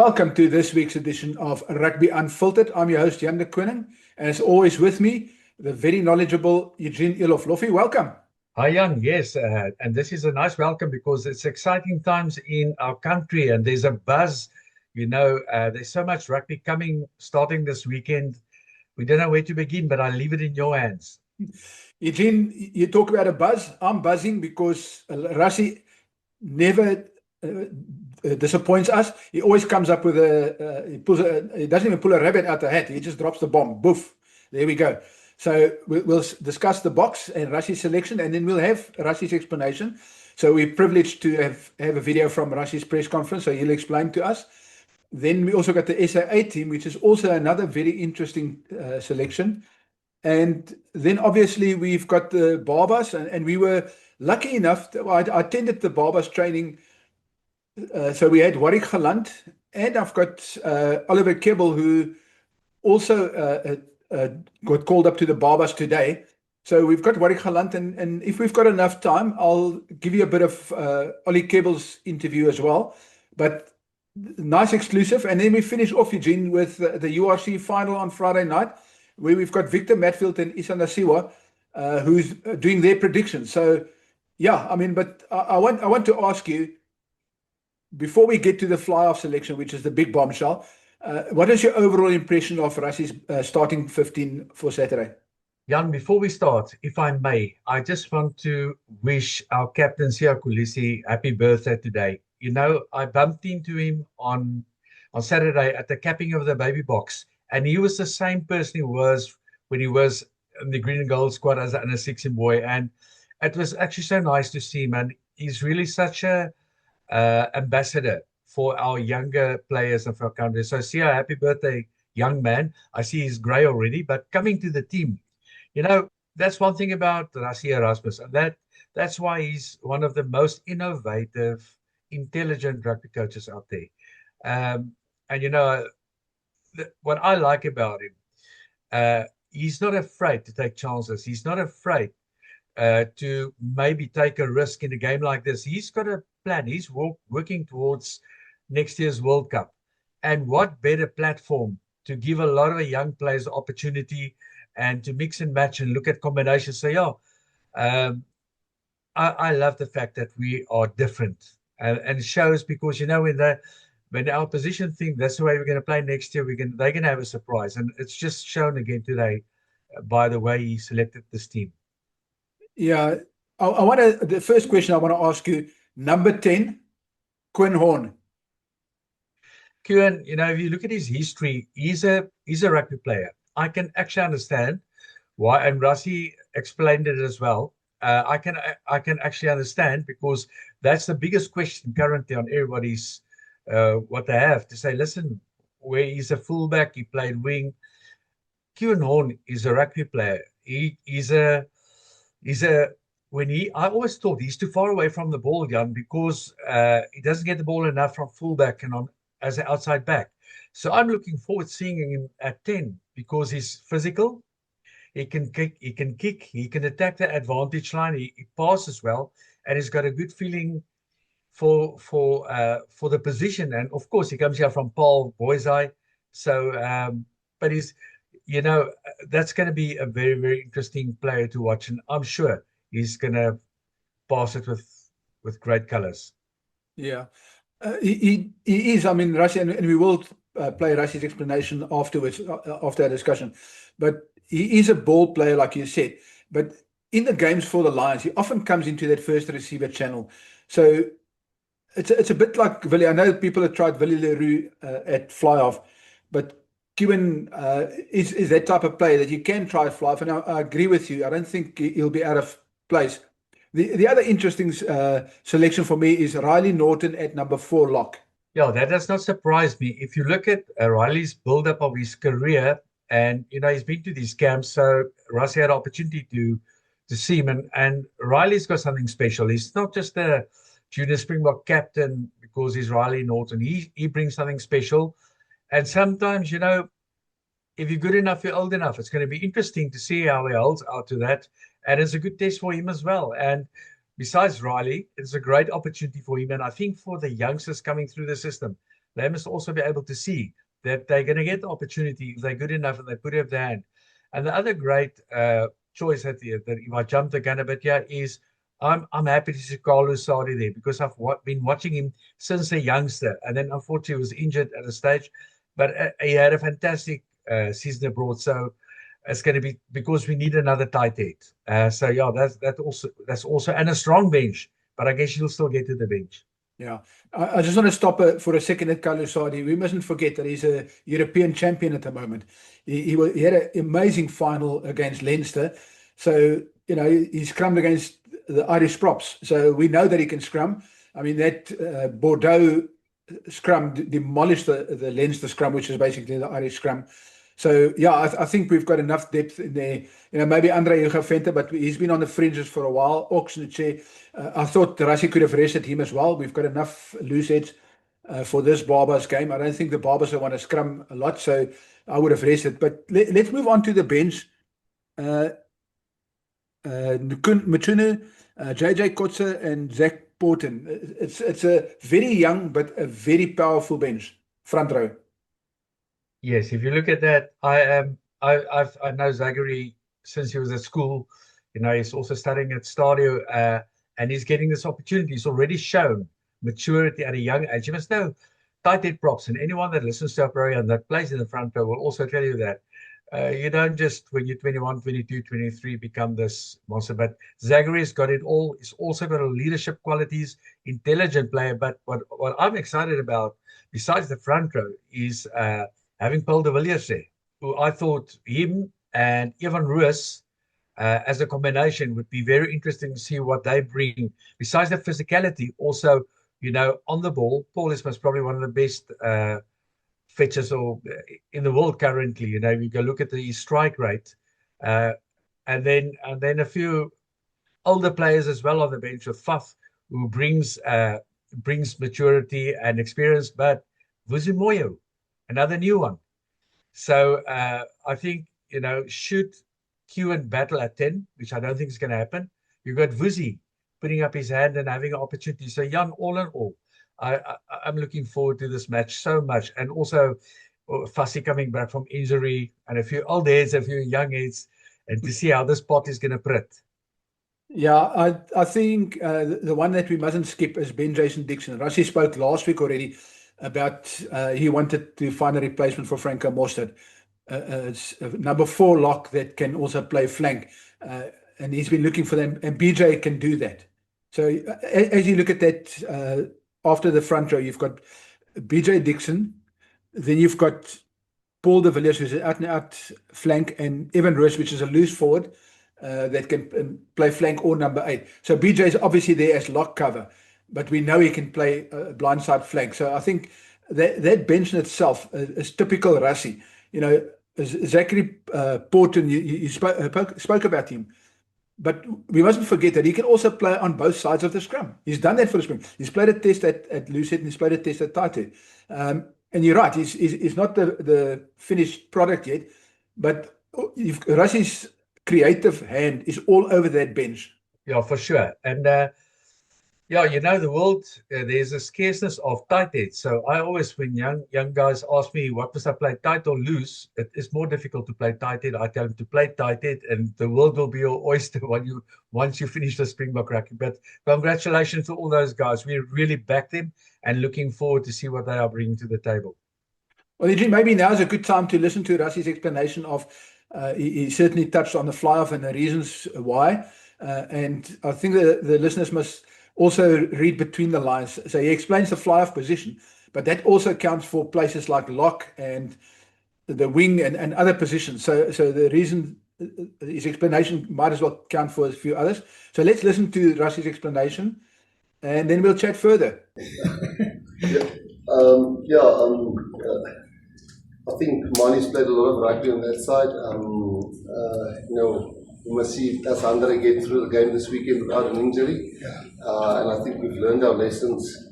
Welcome to this week's edition of Rugby Unfiltered. I'm your host, Jan de Koning, and as always with me, the very knowledgeable Eugene Elof. Lofi, welcome. Hi, Jan. Yes, and this is a nice welcome because it's exciting times in our country and there's a buzz. There's so much rugby starting this weekend. We don't know where to begin, but I'll leave it in your hands. Eugene, you talk about a buzz. I'm buzzing because Rassie never disappoints us. He always comes up with he doesn't even pull a rabbit out the hat. He just drops the bomb. Boof. There we go. So we'll discuss the box and Rassie's selection, and then we'll have Rassie's explanation. So we're privileged to have a video from Rassie's press conference, so he'll explain to us. Then we also got the SA team, which is also another very interesting selection. And then obviously we've got the Barbas, and we were lucky enough. I attended the Barbas training. So we had Warwick Galant, and I've got Oliver Kebbel, who also got called up to the Barbas today. So we've got Warwick Galant, and if we've got enough time, I'll give you a bit of Ollie Kebbel's interview as well. But nice exclusive. And then we finish off, Eugene, with the URC final on Friday night, where we've got Victor Matfield and Isan Asiwa, who's doing their predictions. So, yeah, I mean, but I want to ask you, before we get to the fly-off selection, which is the big bombshell, what is your overall impression of Rassie's starting 15 for Saturday? Jan, before we start, if I may, I just want to wish our captain, Siya Kolisi, happy birthday today. You know, I bumped into him on Saturday at the capping of the baby box, and he was the same person he was when he was in the green and gold squad as an under 16 boy. And it was actually so nice to see him, and he's really such a ambassador for our younger players of our country. So, Sia, happy birthday, young man. I see he's grey already, but coming to the team, you know, that's one thing about Rassie Erasmus, and that's why he's one of the most innovative, intelligent rugby coaches out there. And you know, what I like about him, he's not afraid to take chances. He's not afraid to maybe take a risk in a game like this. He's got a plan. He's working towards next year's World Cup. And what better platform to give a lot of young players the opportunity and to mix and match and look at combinations. So, yeah, I love the fact that we are different. And it shows because, you know, when our opposition think that's the way we're going to play next year, they're going to have a surprise. And it's just shown again today by the way he selected this team. Yeah, the first question I want to ask you, number 10, Quinn Horn. Quinn, you know, if you look at his history, he's a rugby player. I can actually understand why, and Rassie explained it as well. I can actually understand because that's the biggest question currently on everybody's what they have to say. Listen, where he's a fullback, he played wing. Quinn Horn is a rugby player. I always thought he's too far away from the ball, Jan, because he doesn't get the ball enough from fullback and as an outside back. So I'm looking forward to seeing him at 10 because he's physical. He can kick, he can attack the advantage line, he passes well, and he's got a good feeling for the position. And of course, he comes here from Paul Boisai. So, but that's going to be a very, very interesting player to watch, and I'm sure he's going to pass it with great colors. Yeah, he is. I mean, Rassie, and we will play Rassie's explanation afterwards, after our discussion. But he is a ball player, like you said. But in the games for the Lions, he often comes into that first receiver channel. So it's a bit like Willie. I know people have tried Willie Leroux at fly off, but Quinn is that type of player that you can try fly off. And I agree with you. I don't think he'll be out of place. The other interesting selection for me is Riley Norton at number 4 lock. Yeah, that does not surprise me. If you look at Riley's build-up of his career, and you know he's been to these camps, so Rassie had an opportunity to see him, and Riley's got something special. He's not just a junior Springbok captain because he's Riley Norton. He brings something special, and sometimes, you know, if you're good enough, you're old enough. It's going to be interesting to see how he holds out to that. And it's a good test for him as well. And besides Riley, it's a great opportunity for him. And I think for the youngsters coming through the system, they must also be able to see that they're going to get the opportunity if they're good enough and they put up their hand. And the other great choice that if I jump the gun a bit here is I'm happy to see Carlos Sadi there because I've been watching him since a youngster, and then unfortunately was injured at a stage, but he had a fantastic season abroad. So it's going to be because we need another tight head. So yeah, that's also and a strong bench, but I guess you'll still get to the bench. Yeah, I just want to stop for a second at Carlos Sadi. We mustn't forget that he's a European champion at the moment. He had an amazing final against Leinster. So, you know, he scrummed against the Irish props. So we know that he can scrum. I mean, that Bordeaux scrum demolished the Leinster scrum, which is basically the Irish scrum. So, yeah, I think we've got enough depth in there. You know, maybe Andre Hugavente, but he's been on the fringes for a while. Oxenche, I thought Rassie could have rested him as well. We've got enough loose heads for this Barbers game. I don't think the Barbers will want to scrum a lot, so I would have rested. But let's move on to the bench. Mchunu, JJ Kotze, and Zach Porton. It's a very young but a very powerful bench, front row. Yes, if you look at that, I know Zachary since he was at school. You know, he's also studying at Stadio, and he's getting this opportunity. He's already shown maturity at a young age. You must know tight head props, and anyone that listens to our program that plays in the front row will also tell you that you don't just when you're 21, 22, 23 become this monster. But Zachary's got it all. He's also got a leadership qualities, intelligent player. But what I'm excited about, besides the front row, is having Paul de Villiers there, who I thought him and Evan Roos as a combination would be very interesting to see what they bring. Besides the physicality, also, you know, on the ball, Paul is most probably one of the best fetchers in the world currently. You know, you go look at the strike rate, and then a few older players as well on the bench with Faf, who brings maturity and experience, but Vusi Moyo, another new one. So I think, you know, should Q battle at 10, which I don't think is going to happen, you've got Vusi putting up his hand and having an opportunity. So, Jan, all in all, I'm looking forward to this match so much. And also, Fassi coming back from injury, and a few old heads, a few young heads, and to see how this pot is going to print. Yeah, I think the one that we mustn't skip is Ben Jason Dixon. Rassie spoke last week already about he wanted to find a replacement for Franco Mostert. It's a number 4 lock that can also play flank, and he's been looking for them, and BJ can do that. So as you look at that, after the front row, you've got BJ Dixon, then you've got Paul de Villiers, who's an out-and-out flank, and Evan Roos, which is a loose forward that can play flank or number 8. So BJ is obviously there as lock cover, but we know he can play blindside flank. So I think that bench in itself is typical Rassie. You know, Zachary Porton, you spoke about him, but we mustn't forget that he can also play on both sides of the scrum. He's done that for the Spring. He's played a test at Lucid and he's played a test at Taite. And you're right, he's not the finished product yet, but Rassie's creative hand is all over that bench. Yeah, for sure. And yeah, you know, the world, there's a scarceness of tight heads. So I always, when young guys ask me, what must I play, tight or loose? It is more difficult to play tight head. I tell them to play tight head, and the world will be your oyster once you finish the Springbok rugby. But congratulations to all those guys. We really back them and looking forward to see what they are bringing to the table. Well, Eugene, maybe now is a good time to listen to Rassie's explanation of, he certainly touched on the fly-off and the reasons why. And I think the listeners must also read between the lines. So he explains the fly-off position, but that also counts for places like lock and the wing and other positions. So the reason, his explanation might as well count for a few others. So let's listen to Rassie's explanation, and then we'll chat further. I think Mani's played a lot of rugby on that side. You know, we must see as Andre get through the game this weekend without an injury. And I think we've learned our lessons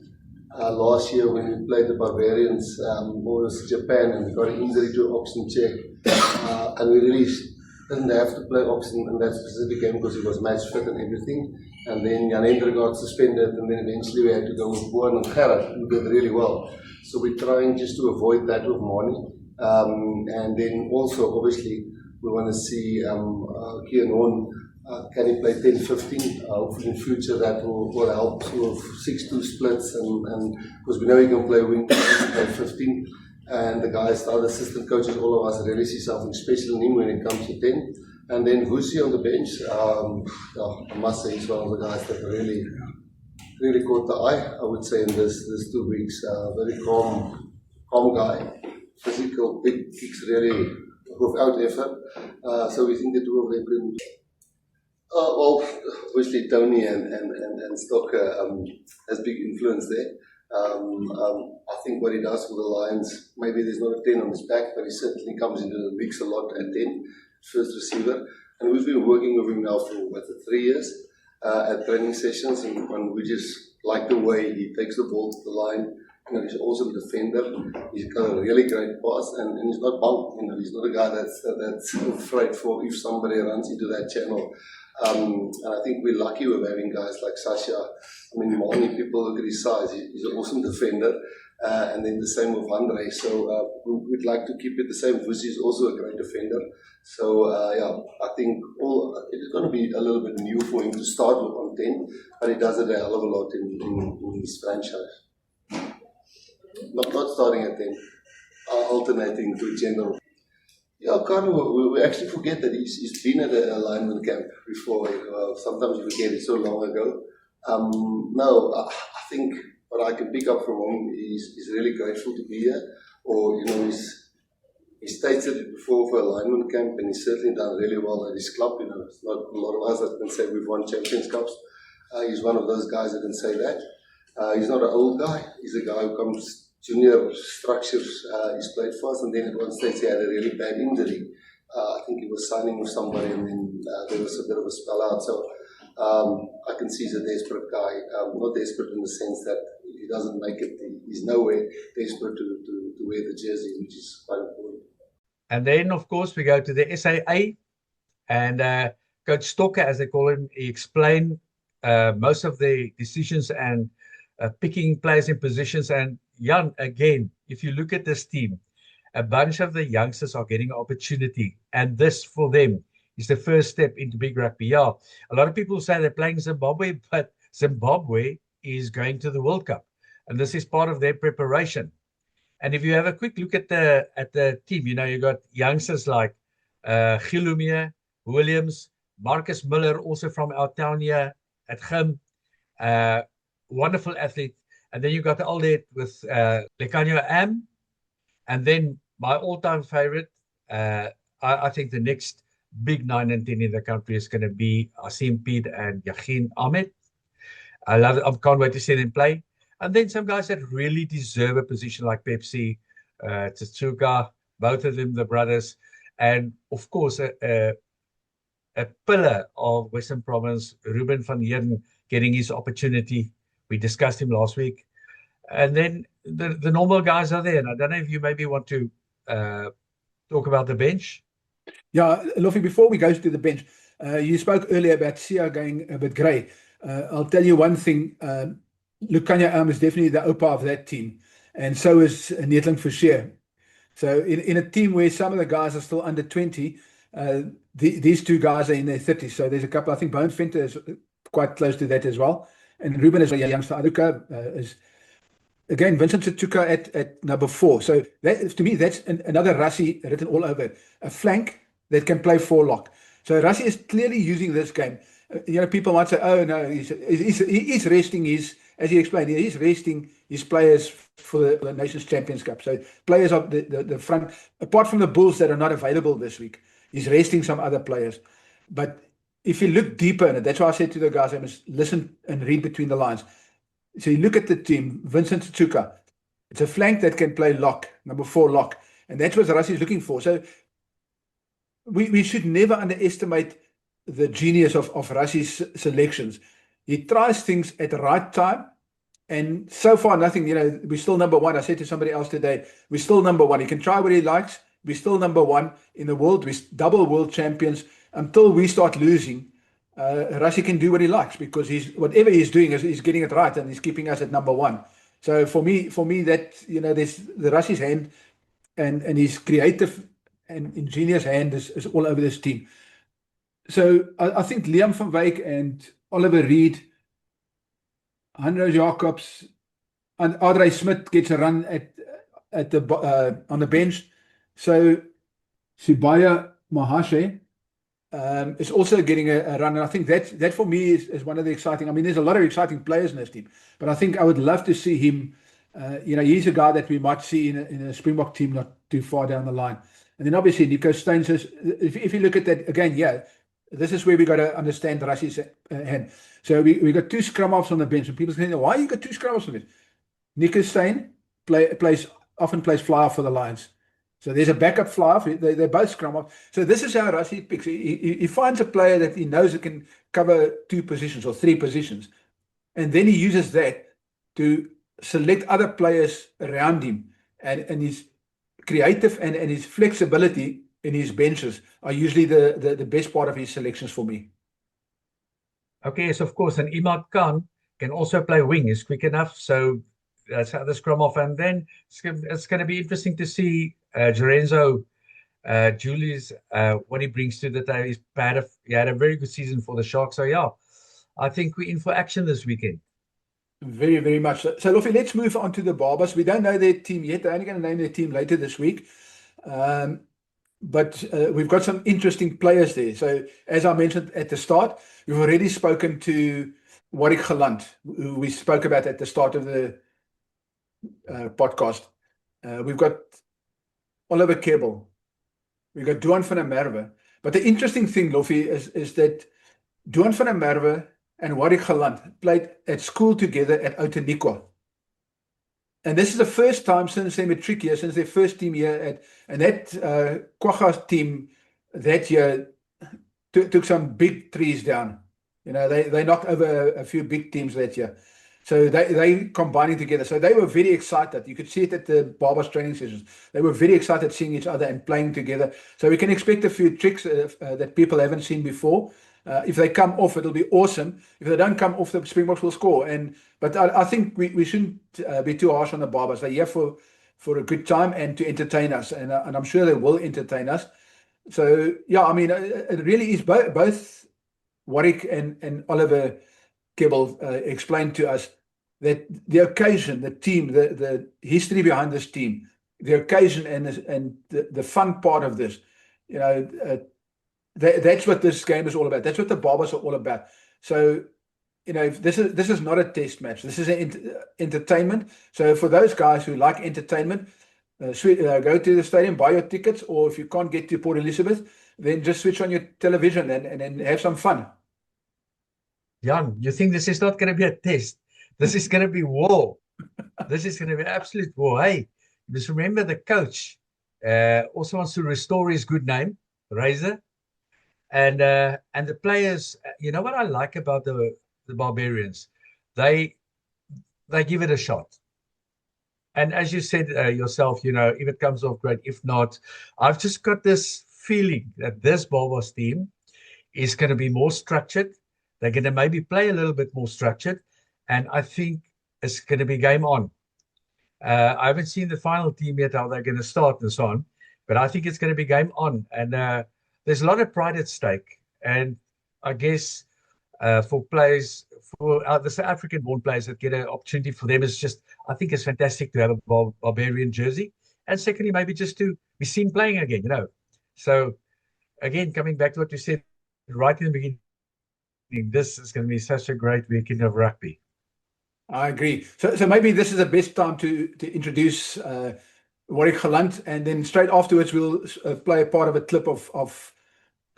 last year when we played the Barbarians, or Japan, and we got an injury to Oxenche. And we really didn't have to play Oxen in that specific game because he was match fit and everything. And then Janendra got suspended, and then eventually we had to go with Boan and Gerrit, who did really well. So we're trying just to avoid that with Mani. And then also, obviously, we want to see Kian Horn, can he play 10-15? Hopefully in future that will help with 6-2 splits, and because we know he can play wing, play 15. And the guys, the other assistant coaches, all of us really see something special in him when it comes to 10. And then Vusi on the bench, I must say he's one of the guys that really caught the eye, I would say, in this 2 weeks. Very calm guy, physical, big kicks really without effort. So we think the two of them can. Well, obviously Tony and Stocker has big influence there. I think what he does for the Lions, maybe there's not a 10 on his back, but he certainly comes into the mix a lot at 10, first receiver. And we've been working with him now for 3 years at training sessions, and we just like the way he takes the ball to the line. You know, he's also a defender. He's got a really great pass, and he's not bump. You know, he's not a guy that's afraid for if somebody runs into that channel. And I think we're lucky with having guys like Sasha. I mean, Mani, people look at his size. He's an awesome defender. And then the same with Andre. So we'd like to keep it the same. Vusi is also a great defender. So yeah, I think it's going to be a little bit new for him to start with on 10, but he does it a hell of a lot in his franchise. Not starting at 10, alternating to general. Yeah, Carlo, we actually forget that he's been at a lineman camp before. Sometimes we forget it so long ago. No, I think what I can pick up from him is he's really grateful to be here. Or, you know, he stated it before for a lineman camp, and he's certainly done really well at his club. You know, it's not a lot of us that can say we've won Champions Cups. He's one of those guys that can say that. He's not an old guy. He's a guy who comes junior structures. He's played for us, and then at one stage he had a really bad injury. I think he was signing with somebody, and then there was a bit of a spell out. So I can see he's a desperate guy. Not desperate in the sense that if he doesn't make it, he's nowhere desperate to wear the jersey, which is quite important. And then, of course, we go to the SAA, and Coach Stocker, as they call him, he explained most of the decisions and picking players in positions. And Jan, again, if you look at this team, a bunch of the youngsters are getting opportunity, and this for them is the first step into big rugby. Yeah, a lot of people say they're playing Zimbabwe, but Zimbabwe is going to the World Cup, and this is part of their preparation. And if you have a quick look at the team, you know, you got youngsters like Gilumia, Williams, Marcus Miller, also from our town here at Gim, wonderful athlete. And then you got the old head with Lekanyo Am. And then my all-time favorite, I think the next big 9 and 10 in the country is going to be Asim Pete and Yachin Ahmed. I love it. I can't wait to see them play. And then some guys that really deserve a position like Pepsi, Tsutsuka, both of them, the brothers. And of course, a pillar of Western Province, Ruben van Heerden, getting his opportunity. We discussed him last week. And then the normal guys are there. And I don't know if you maybe want to talk about the bench. Yeah, Lofi, before we go to the bench, you spoke earlier about Sia going a bit grey. I'll tell you one thing. Lekanyo Am is definitely the Opa of that team. And so is Neethling Forshare. So in a team where some of the guys are still under 20, these two guys are in their 30s. So there's a couple. I think Bone Venter is quite close to that as well. And Ruben is a youngster. Aduka is, again, Vincent Tsutsuka at number 4. So that, to me, that's another Rassie written all over. A flank that can play 4-lock. So Rassie is clearly using this game. You know, people might say, oh, no, he's resting his, as he explained, he's resting his players for the Nations Champions Cup. So players of the front, apart from the Bulls that are not available this week, he's resting some other players. But if you look deeper in it, that's why I said to the guys, I must listen and read between the lines. So you look at the team, Vincent Tsutsuka, it's a flank that can play lock, number 4 lock. And that's what Rassie is looking for. So we should never underestimate the genius of Rassie's selections. He tries things at the right time. And so far, nothing, you know, we're still number 1. I said to somebody else today, we're still number 1. He can try what he likes. We're still number 1 in the world. We're double world champions. Until we start losing, Rassie can do what he likes because whatever he's doing he's getting it right and he's keeping us at number one. So for me, that there's the Rassie's hand and his creative and ingenious hand is all over this team. So I think Liam van Wyk and Oliver Reed, Hanro Jacobs, and Adrey Smit gets a run at the on the bench. So Sibaya Mahashe is also getting a run, and I think that for me is one of the exciting. I mean, there's a lot of exciting players in this team, but I think I would love to see him. He's a guy that we might see in a Springbok team not too far down the line. And then obviously Nico Steyn says, if you look at that again, this is where we got to understand Rassie's hand. So we got two scrum halves on the bench, and people say, why you got two scrum halves on the bench? Nico Steyn often plays fly off for the Lions. So there's a backup fly off. They're both scrum halves. So this is how Rassie picks. He finds a player that he knows that can cover 2 positions or 3 positions, and then he uses that to select other players around him, and his creative and his flexibility in his benches are usually the best part of his selections for me. Okay, yes, of course. And Imad Khan can also play wing. He's quick enough. So that's how the scrum off. And then it's going to be interesting to see Jorenzo Julius, what he brings to the table. He had a very good season for the Sharks. So, yeah, I think we're in for action this weekend. Very, very much. So, Lofi, let's move on to the Barbers. We don't know their team yet. They're only going to name their team later this week. But we've got some interesting players there. So, as I mentioned at the start, we've already spoken to Warwick Gelant, who we spoke about at the start of the podcast. We've got Oliver Kebbel. We've got Duan van der Merwe. But the interesting thing, Lofi, is that Duan van der Merwe and Warwick Gelant played at school together at Outeniqua. And this is the first time since their matric year, since their first team year and that Kwagga team that year took some big trees down. They knocked over a few big teams that year. So they combining together. So they were very excited. You could see it at the Barbers training sessions. They were very excited seeing each other and playing together. So we can expect a few tricks that people haven't seen before. If they come off, it'll be awesome. If they don't come off, the Springboks will score. But I think we shouldn't be too harsh on the Barbers. They're here for a good time and to entertain us. And I'm sure they will entertain us. So, yeah, I mean, it really is both Warwick and Oliver Kebbel explained to us that the occasion, the team, the history behind this team, the occasion and the fun part of this, that's what this game is all about. That's what the Barbers are all about. So, this is not a test match. This is entertainment. So for those guys who like entertainment, go to the stadium, buy your tickets, or if you can't get to Port Elizabeth, then just switch on your television and have some fun. Jan, you think this is not going to be a test? This is going to be war. This is going to be absolute war. Hey, just remember the coach also wants to restore his good name, Razor. And the players, you know what I like about the Barbarians? They give it a shot. And as you said yourself, if it comes off great, if not, I've just got this feeling that this Barbers team is going to be more structured. They're going to maybe play a little bit more structured. And I think it's going to be game on. I haven't seen the final team yet, how they're going to start and so on. But I think it's going to be game on. And there's a lot of pride at stake. And I guess for players, for the South African-born players that get an opportunity for them, I think it's fantastic to have a Barbarian jersey. And secondly, maybe just to be seen playing again, So, again, coming back to what you said right in the beginning, this is going to be such a great weekend of rugby. I agree. So maybe this is the best time to introduce Warwick Gelant, and then straight afterwards we'll play a part of a clip of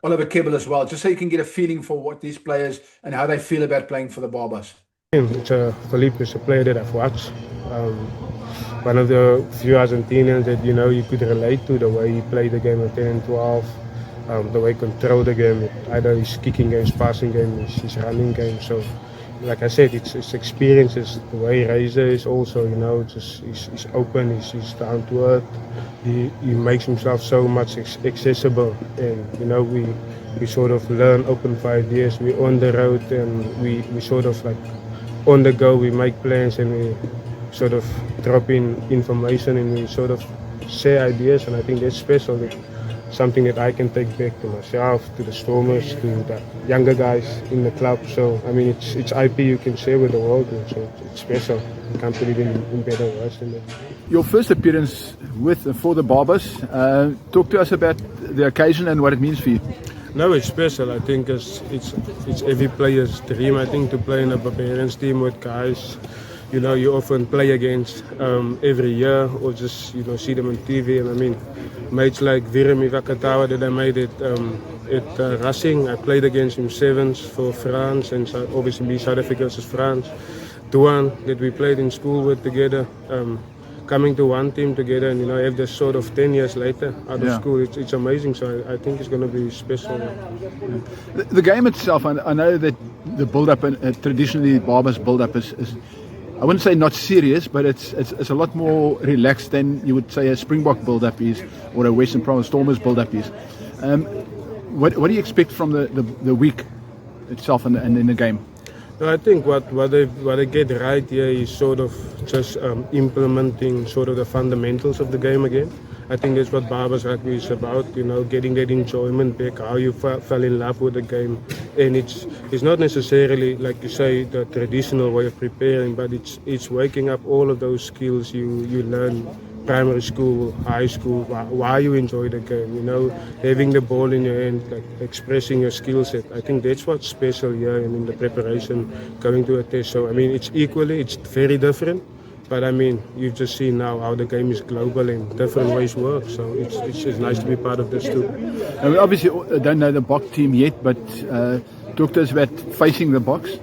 Oliver Kebbel as well, just so you can get a feeling for what these players and how they feel about playing for the Barbers. Philippe is a player that I've watched. One of the few Argentinians that you could relate to, the way he played the game at 10 and 12. The way he controlled the game, either his kicking game, his passing game, his running game. So, like I said, it's experiences. The way Razor is also, you know, just he's open, he's down to earth. He makes himself so much accessible, and you know we sort of learn open for ideas. We're on the road and we sort of like on the go. We make plans and we sort of drop in information and we sort of share ideas, and I think that's special. Something that I can take back to myself, to the Stormers, to the younger guys in the club. So I mean, it's IP you can share with the world, so it's special. You can't put it in better words than that. Your first appearance for the Barbers. Talk to us about the occasion and what it means for you. No, it's special. I think it's every player's dream. I think to play in a Barbarians team with guys, you know, you often play against every year or just, you know, see them on TV. And I mean, mates like Viremi Vakatawa that I made at Racing, I played against him sevens for France, and obviously South Africa versus France. Duan that we played in school with together, coming to one team together, and you know, have this sort of 10 years later out of school, it's amazing. So I think it's going to be special. The game itself, I know that the build-up, traditionally Barbers build-up is I wouldn't say not serious, but it's a lot more relaxed than you would say a Springbok build-up is or a Western Province Stormers build-up is. What do you expect from the week itself and in the game? I think what they get right here is sort of just implementing sort of the fundamentals of the game again. I think that's what Barbers Rugby is about, you know, getting that enjoyment back, how you fell in love with the game. And it's not necessarily, like you say, the traditional way of preparing, but it's waking up all of those skills you learn primary school, high school, why you enjoy the game, you know, having the ball in your hand, like expressing your skill set. I think that's what's special here and in the preparation going to a test. So I mean, it's very different. But I mean, you've just seen now how the game is global and different ways work. So it's nice to be part of this too. Now, we obviously don't know the Bok team yet, but talk to us about facing the Boks.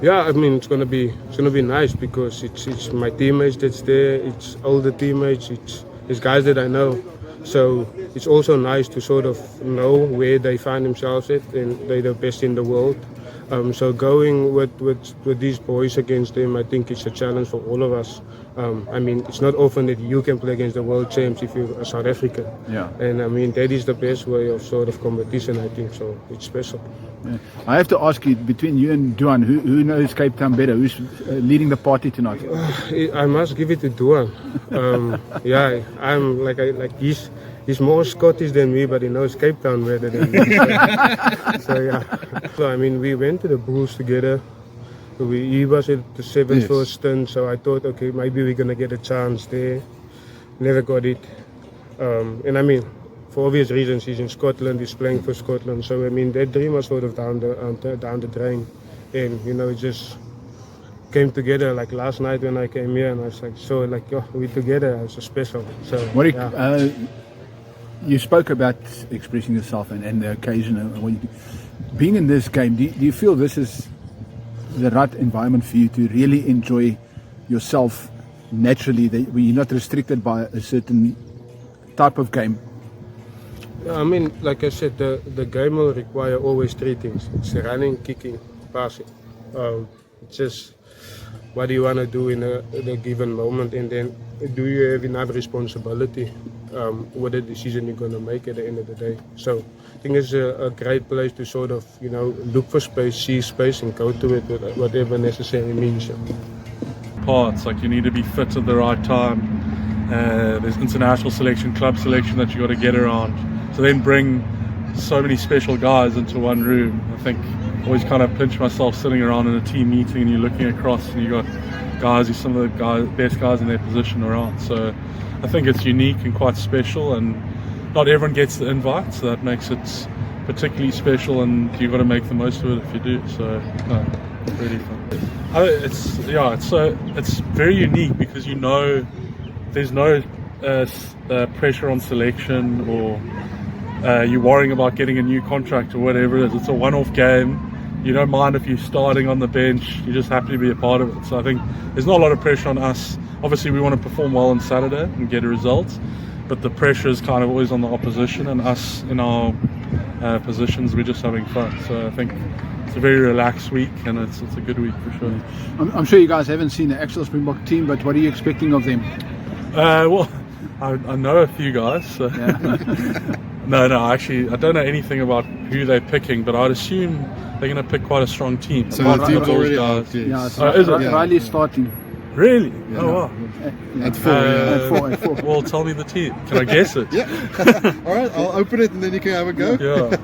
Yeah, I mean, it's gonna be nice because it's my teammates that's there. It's older teammates. It's guys that I know. So it's also nice to sort of know where they find themselves at, and they're the best in the world. So going with these boys against them, I think it's a challenge for all of us. I mean, it's not often that you can play against the world champs if you're a South African. Yeah. And I mean, that is the best way of sort of competition, I think. So it's special. Yeah. I have to ask you, between you and Duan, who knows Cape Town better? Who's leading the party tonight? I must give it to Duan. Yeah, I'm like he's more Scottish than me, but he knows Cape Town better than me. So yeah. So I mean, we went to the Bulls together. He was at the sevens for a stint, so I thought, okay, maybe we're gonna get a chance there. Never got it. And I mean, for obvious reasons, he's in Scotland. He's playing for Scotland. So I mean, that dream was sort of down the drain, and you know, it just came together like last night when I came here, and I was like, so like, oh, we're together. It's so special. So Warwick, yeah. You spoke about expressing yourself and the occasion. Being in this game, do you feel this is the right environment for you to really enjoy yourself naturally, where you're not restricted by a certain type of game? I mean, like I said, the game will require always three things. It's running, kicking, passing. It's just what do you want to do in a given moment, and then do you have enough responsibility with the decision you're going to make at the end of the day. So I think it's a great place to sort of, you know, look for space, see space, and go to it with whatever necessary means. Parts, like you need to be fit at the right time. There's international selection, club selection that you got to get around. So then bring so many special guys into one room. I think I always kind of pinch myself sitting around in a team meeting and you're looking across and you got guys who's some of the best guys in their position around. So I think it's unique and quite special, and not everyone gets the invite, so that makes it particularly special, and you've got to make the most of it if you do. So really fun. It's very unique because you know there's no pressure on selection or you're worrying about getting a new contract or whatever it is. It's a one-off game. You don't mind if you're starting on the bench. You're just happy to be a part of it. So I think there's not a lot of pressure on us. Obviously, we want to perform well on Saturday and get a result, but the pressure is kind of always on the opposition and us in our positions. We're just having fun. So I think it's a very relaxed week, and it's a good week for sure. I'm sure you guys haven't seen the actual Springbok team, but what are you expecting of them? Well, I know a few guys. So. No, actually, I don't know anything about who they're picking, but I'd assume they're going to pick quite a strong team. So Apart the from team's those already guys. out. Yes. Yeah, it's Oh, is it? Yeah. Riley's starting. Really? Yeah. Oh, wow. At 4, yeah. At four. Well, tell me the team. Can I guess it? Yeah. All right, I'll open it and then you can have a go. Yeah.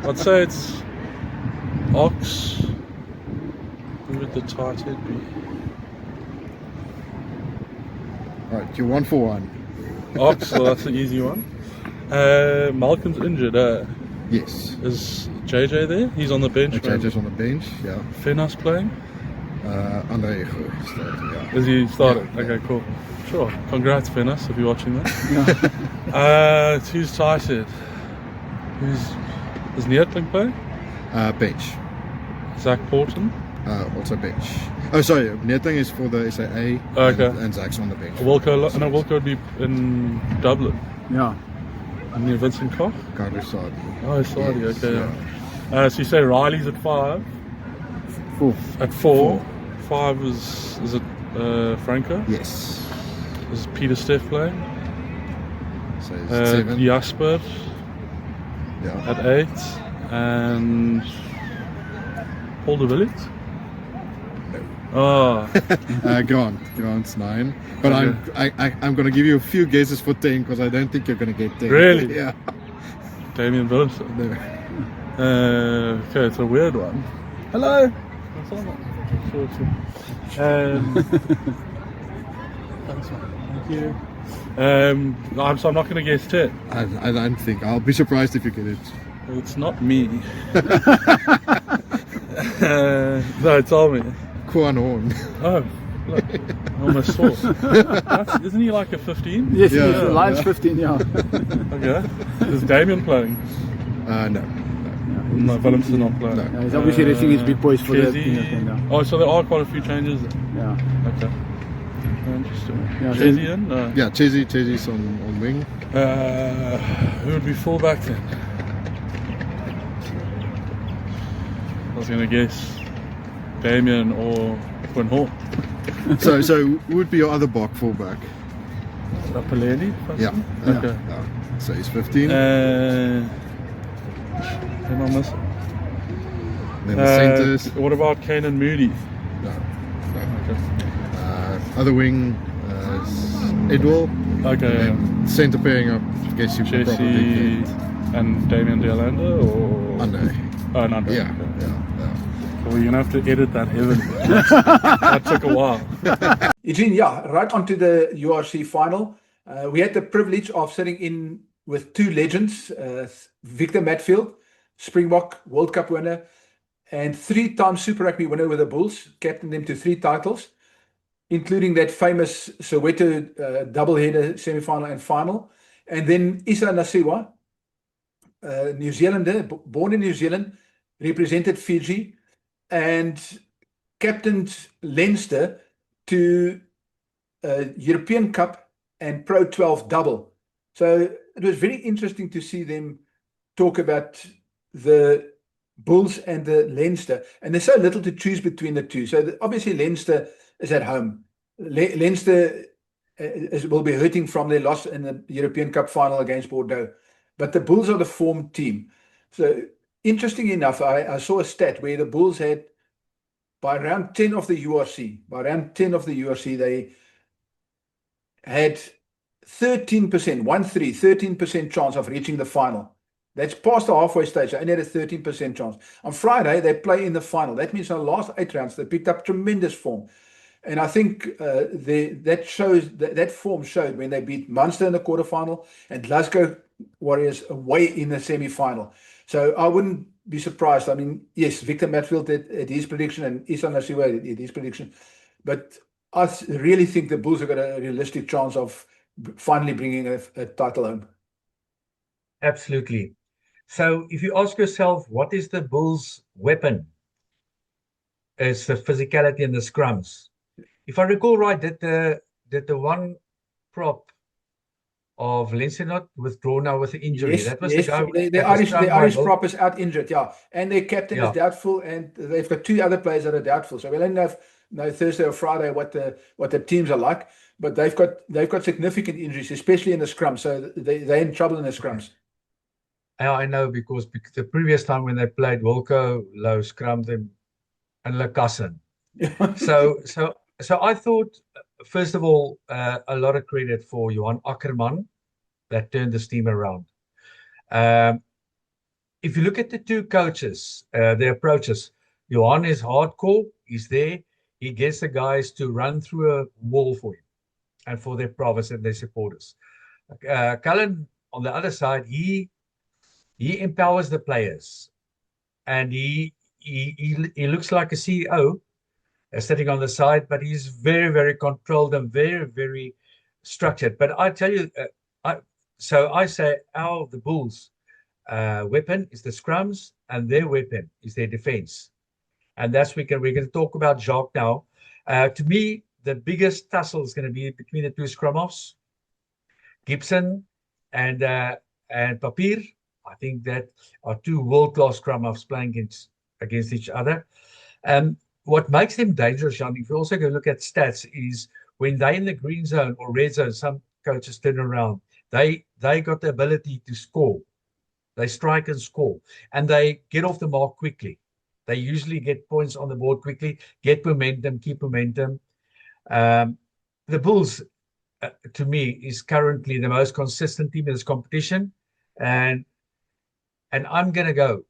I'd say it's Ox. Who would the tight head be? All right, you're 1 for 1. Ox, well, that's the easy one. Malcolm's injured. Yes. Is JJ there? He's on the bench. Okay, just on the bench. Yeah. Fenas playing? Andre Ego started, yeah. Is he started? Yeah. Okay, cool. Sure. Congrats, Fenas, if you're watching that. Who's tight head? Is Neertling playing? Bench. Zach Porton? Also bench. Oh, sorry. Neertling is for the SAA. Okay. And Zach's on the bench. Wilco would be in Dublin. Yeah. And then Vincent Koch? Carlos Sardi. Oh, Saudi, Yes, okay. Yeah. So you say Riley's at 5? 4. At 4? 5 is it Franco? Yes. Is Peter Steff playing? So it's 7. Jasper Yeah. at 8. And Paul de Villiers? Oh, Grant's 9. But Okay. I'm gonna give you a few guesses for 10 because I don't think you're gonna get 10. Really? Yeah. Damien Wilson. No. Okay, it's a weird one. Hello. Thanks, man. Thank you. So I'm not going to guess 10. I don't think. I'll be surprised if you get it. It's not me. No, tell me. Kwan Horn. Oh, look, I almost saw. Isn't he like a 15? Yes, Yeah, yes, Lions yeah. 15, yeah. Okay. Is Damien playing? No. No, Willemsen not playing. No. Yeah, he's obviously resting his big boys for the Chesney. yeah. Oh, so there are quite a few changes there. Yeah. Okay. Interesting. Yeah, Chesney in? No. Yeah, Chesy's on wing. Who would be fullback then? I was going to guess Damien or Quinn Hall. So who would be your other Bok fullback? Rapaleli? Yeah. Okay. Yeah. So he's 15. Who am I missing? Then the centers. What about Kane and Moody? No. Okay. Other wing is Edwell. Okay. And center pairing up. I guess you could probably Jesse get and Damien De Allende or Andre. Oh, and Andre. Yeah. Okay. Yeah. Well, you're gonna have to edit that heavily. That took a while. Eugene, yeah, right onto the URC final. We had the privilege of sitting in with two legends, Victor Matfield, Springbok World Cup winner, and 3-time Super Rugby winner with the Bulls, captained them to 3 titles, including that famous Soweto doubleheader semi-final and final. And then Issa Nasiwa, New Zealander, born in New Zealand, represented Fiji, and captained Leinster to European Cup and Pro 12 double. So it was very interesting to see them talk about the Bulls and the Leinster. And there's so little to choose between the two. So obviously Leinster is at home. Leinster will be hurting from their loss in the European Cup final against Bordeaux. But the Bulls are the formed team. So interesting enough, I saw a stat where the Bulls had, by round 10 of the URC, they had 13% chance of reaching the final. That's past the halfway stage. They only had a 13% chance. On Friday, they play in the final. That means in the last 8 rounds, they picked up tremendous form. And I think that form showed when they beat Munster in the quarterfinal and Glasgow Warriors away in the semi-final. So I wouldn't be surprised. I mean, yes, Victor Matfield had his prediction and Issa Nasiwa had his prediction. But I really think the Bulls have got a realistic chance of finally bringing a title home. Absolutely. So if you ask yourself, what is the Bulls' weapon? It's the physicality and the scrums. If I recall right, that the one prop of Leinster not withdrawn now with the injury. Yes, That was yes. the guy The that was Irish, thrown the by Irish Bill. prop is out injured, yeah. And their captain is Yeah. doubtful, and they've got two other players that are doubtful. So we'll only know Thursday or Friday what the teams are like. But they've got significant injuries, especially in the scrum. So they're in trouble in the scrums. Yeah, I know because the previous time when they played, Wilco Low scrummed them and Lacassin. So I thought, first of all, a lot of credit for Johan Ackerman that turned this team around. If you look at the two coaches, their approaches, Johan is hardcore. He's there. He gets the guys to run through a wall for him and for their province and their supporters. Cullen, on the other side, he empowers the players, and he looks like a CEO sitting on the side, but he's very, very controlled and very, very structured. But I tell you, I say the Bulls' weapon is the scrums, and their weapon is their defense. And we're going to talk about Jacques now. To me, the biggest tussle is going to be between the two scrum-offs, Gibson and Papier. I think that are two world-class scrum-offs playing against each other. What makes them dangerous, Jan, if you also go look at stats, is when they're in the green zone or red zone, some coaches turn around. They got the ability to score. They strike and score, and they get off the mark quickly. They usually get points on the board quickly, get momentum, keep momentum. The Bulls, to me, is currently the most consistent team in this competition, and I'm going to go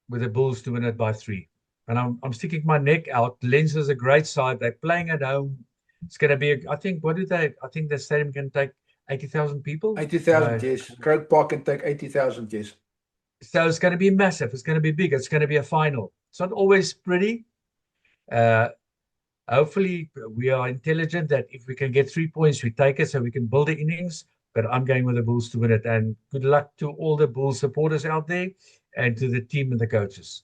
with the Bulls to win it by 3. And I'm sticking my neck out. Leinster is a great side. They're playing at home. It's going to be, I think the stadium can take 80,000 people. 80,000, yes. Croke Park can take 80,000, yes. So it's going to be massive. It's going to be big. It's going to be a final. It's not always pretty. Hopefully, we are intelligent that if we can get 3 points, we take it so we can build the innings. But I'm going with the Bulls to win it. And good luck to all the Bulls supporters out there and to the team and the coaches.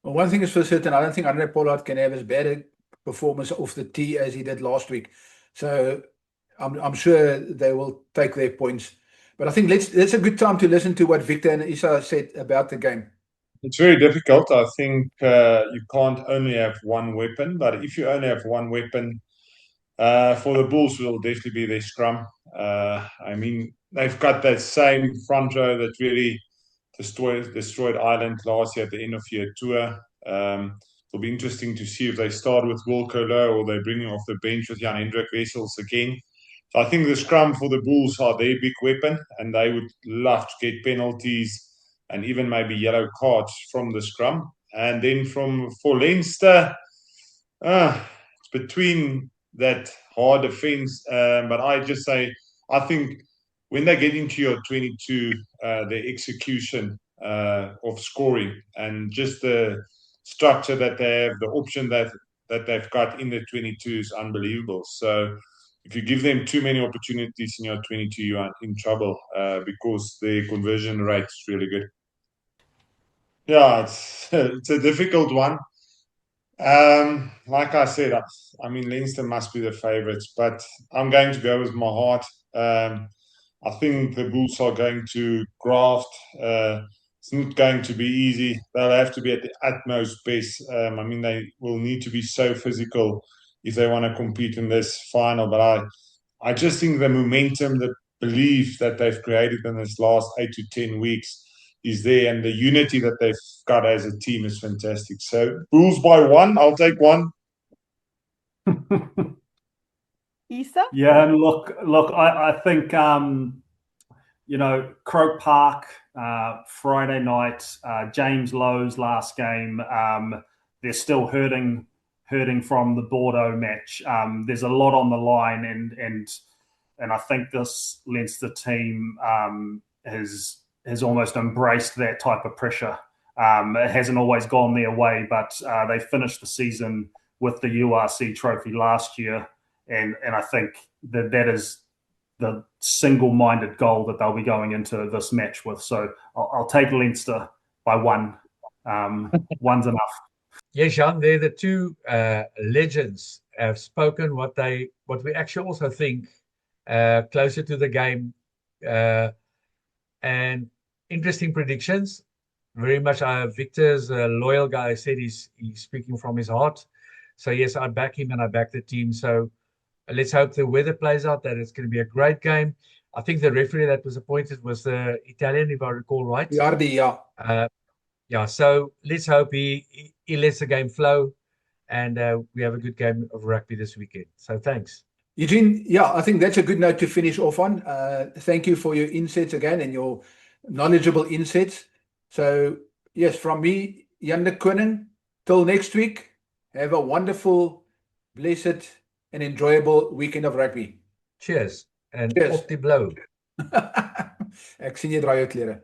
Well, one thing is for certain, I don't think Andre Pollard can have as bad a performance off the tee as he did last week. So I'm sure they will take their points. But I think it's a good time to listen to what Victor and Isa said about the game. It's very difficult. I think you can't only have one weapon, but if you only have one weapon, for the Bulls will definitely be their scrum. I mean, they've got that same front row that really destroyed Ireland last year at the end of year tour. It'll be interesting to see if they start with Wilco Low or they bring him off the bench with Jan Hendrik Wessels again. So I think the scrum for the Bulls are their big weapon, and they would love to get penalties and even maybe yellow cards from the scrum. And then for Leinster, it's between that hard defense. But I just say, I think when they get into your 22, the execution of scoring and just the structure that they have, the option that they've got in the 22 is unbelievable. So if you give them too many opportunities in your 22, you are in trouble because the conversion rate is really good. Yeah, it's a difficult one. Like I said, I mean, Leinster must be the favourites, but I'm going to go with my heart. I think the Bulls are going to graft. It's not going to be easy. They'll have to be at the utmost best. I mean, they will need to be so physical if they want to compete in this final. But I just think the momentum, the belief that they've created in this last 8 to 10 weeks is there, and the unity that they've got as a team is fantastic. So Bulls by 1, I'll take 1. Isa? Yeah, and look, I think Croke Park Friday night, James Lowe's last game. They're still hurting from the Bordeaux match. There's a lot on the line, and I think this Leinster team has almost embraced that type of pressure. It hasn't always gone their way, but they finished the season with the URC trophy last year, and I think that is the single-minded goal that they'll be going into this match with. So I'll take Leinster by 1. One's enough. Yes, Jan, they're the two legends have spoken what we actually also think closer to the game. And interesting predictions. Very much. Victor's a loyal guy. Said he's speaking from his heart. So yes, I back him and I back the team. So let's hope the weather plays out, that it's going to be a great game. I think the referee that was appointed was the Italian, if I recall right. Yardi, yeah. Yeah, so let's hope he lets the game flow, and we have a good game of rugby this weekend. So thanks. Eugene, yeah, I think that's a good note to finish off on. Thank you for your insights again and your knowledgeable insights. So yes, from me, Jan de Koning, till next week, have a wonderful, blessed and enjoyable weekend of rugby. Cheers. En Cheers. op die blou. Ek sien jy draai jou klere.